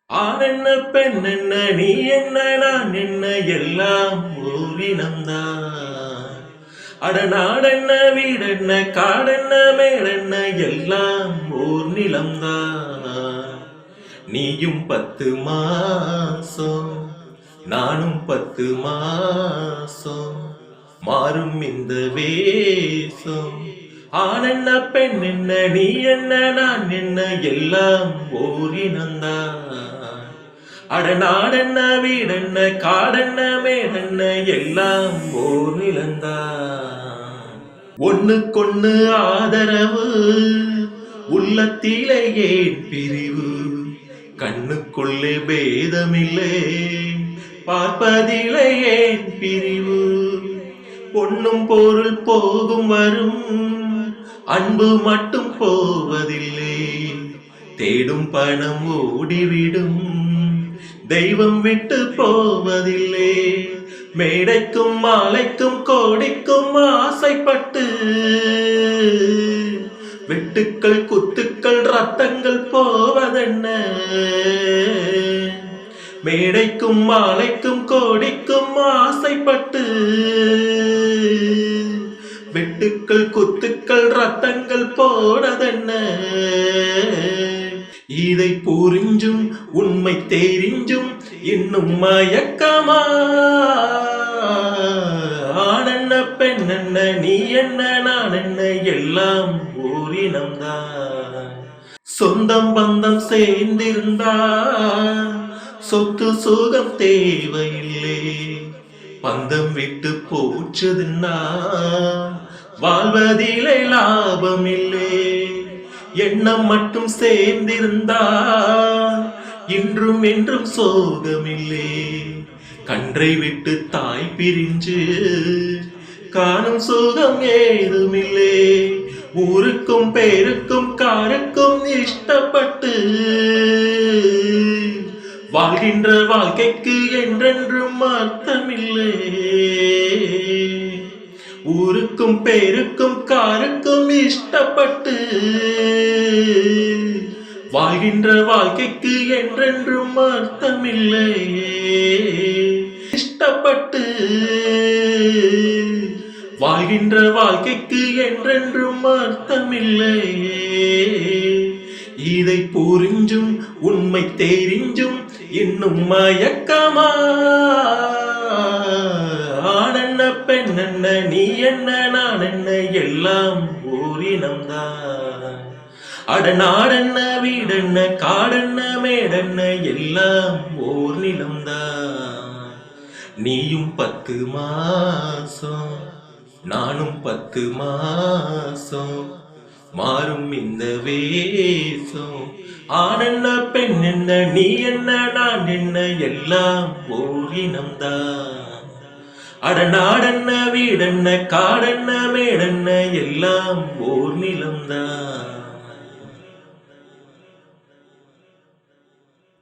ஆணென்ன பெண்ணென்ன நீ என்ன நான் என்ன எல்லாம் ஓரினம்தான். அட நாடென்ன வீடென்ன காடென்ன மேடென்ன எல்லாம் ஓர் நிலம்தான். நீயும் 10 மாசம் நானும் 10 மாசம் மாறும் இந்த வேஷம். ஆணென்ன பெண்ணென்ன நீ என்ன நான் என்ன எல்லாம் ஓரினந்தான். அட நாடென்ன வீடென்ன காடென்ன மேடென்ன எல்லாம் ஓர் நிலந்தான். ஒண்ணுக்கொண்ணு ஆதரவு உள்ளத்திலே ஏன் பிரிவு, கண்ணுக்குள்ளே பேதமில்லை பார்ப்பதிலே ஏன் பிரிவு. பொன்னும் பொருள் போகும் வரும் அன்பு மட்டும் போவதில்லை, தேடும் பணம் ஓடிவிடும் தெய்வம் விட்டு போவதில்லை. மேடைக்கும் மாலைக்கும் கோடிக்கும் ஆசைப்பட்டு வெட்டுக்கள் குத்துக்கள் ரத்தங்கள் போவதென்ன. மேடைக்கும் மாலைக்கும் கோடிக்கும் ஆசைப்பட்டு வெட்டுக்கள் குத்துக்கள் ரத்தங்கள் போனதென்ன. இதை புரிஞ்சும் உண்மை தெரிஞ்சும் இன்னும் மயக்கமா. ஆணென்ன பெண்ணென்ன நீ என்ன நான் என்ன எல்லாம் ஓரினம்தான். சொந்தம் பந்தம் சேர்ந்திருந்தா சொத்து சுகம் தேவையில்லை, பந்தம் விட்டு போச்சுதுன்னா வாழ்வதிலே லாபம் இல்லை. எண்ணம் மட்டும் சேர்ந்திருந்தா இன்றும் என்றும் சோகமில்லை, கன்றை விட்டு தாய் பிரிஞ்சு காணும் சோகம் ஏதுமில்லை. ஊருக்கும் பேருக்கும் காருக்கும் இஷ்டப்பட்டு வாழ்கின்ற வாழ்க்கைக்கு என்றென்றும் அர்த்தமில்லை. ஊருக்கும் பேருக்கும் காருக்கும் இஷ்டப்பட்டு வாழ்கின்ற வாழ்க்கைக்கு என்றென்றும் அர்த்தமில்லை. இஷ்டப்பட்டு வாழ்கின்ற வாழ்க்கைக்கு என்றென்றும் அர்த்தமில்லை. இதை புரிஞ்சும் உண்மை தெரிஞ்சும் இன்னும் மயக்கமா. ஆணென்ன பெண்ணென்ன நீ என்ன நான் என்ன எல்லாம் ஓரினம்தான். அட நாடென்ன வீடென்ன காடென்ன மேடென்ன எல்லாம் ஓர் நிலம்தான். நீயும் 10 மாசம் நானும் 10 மாசம் மாறும் இந்த வேஷம். ஆணென்ன பெண்ணென்ன நீ என்ன நான் என்ன எல்லாம் ஓரினம்தான். அட நாடென்ன வீடென்ன காடென்ன மேடென்ன எல்லாம் ஓர் நிலம்தான்.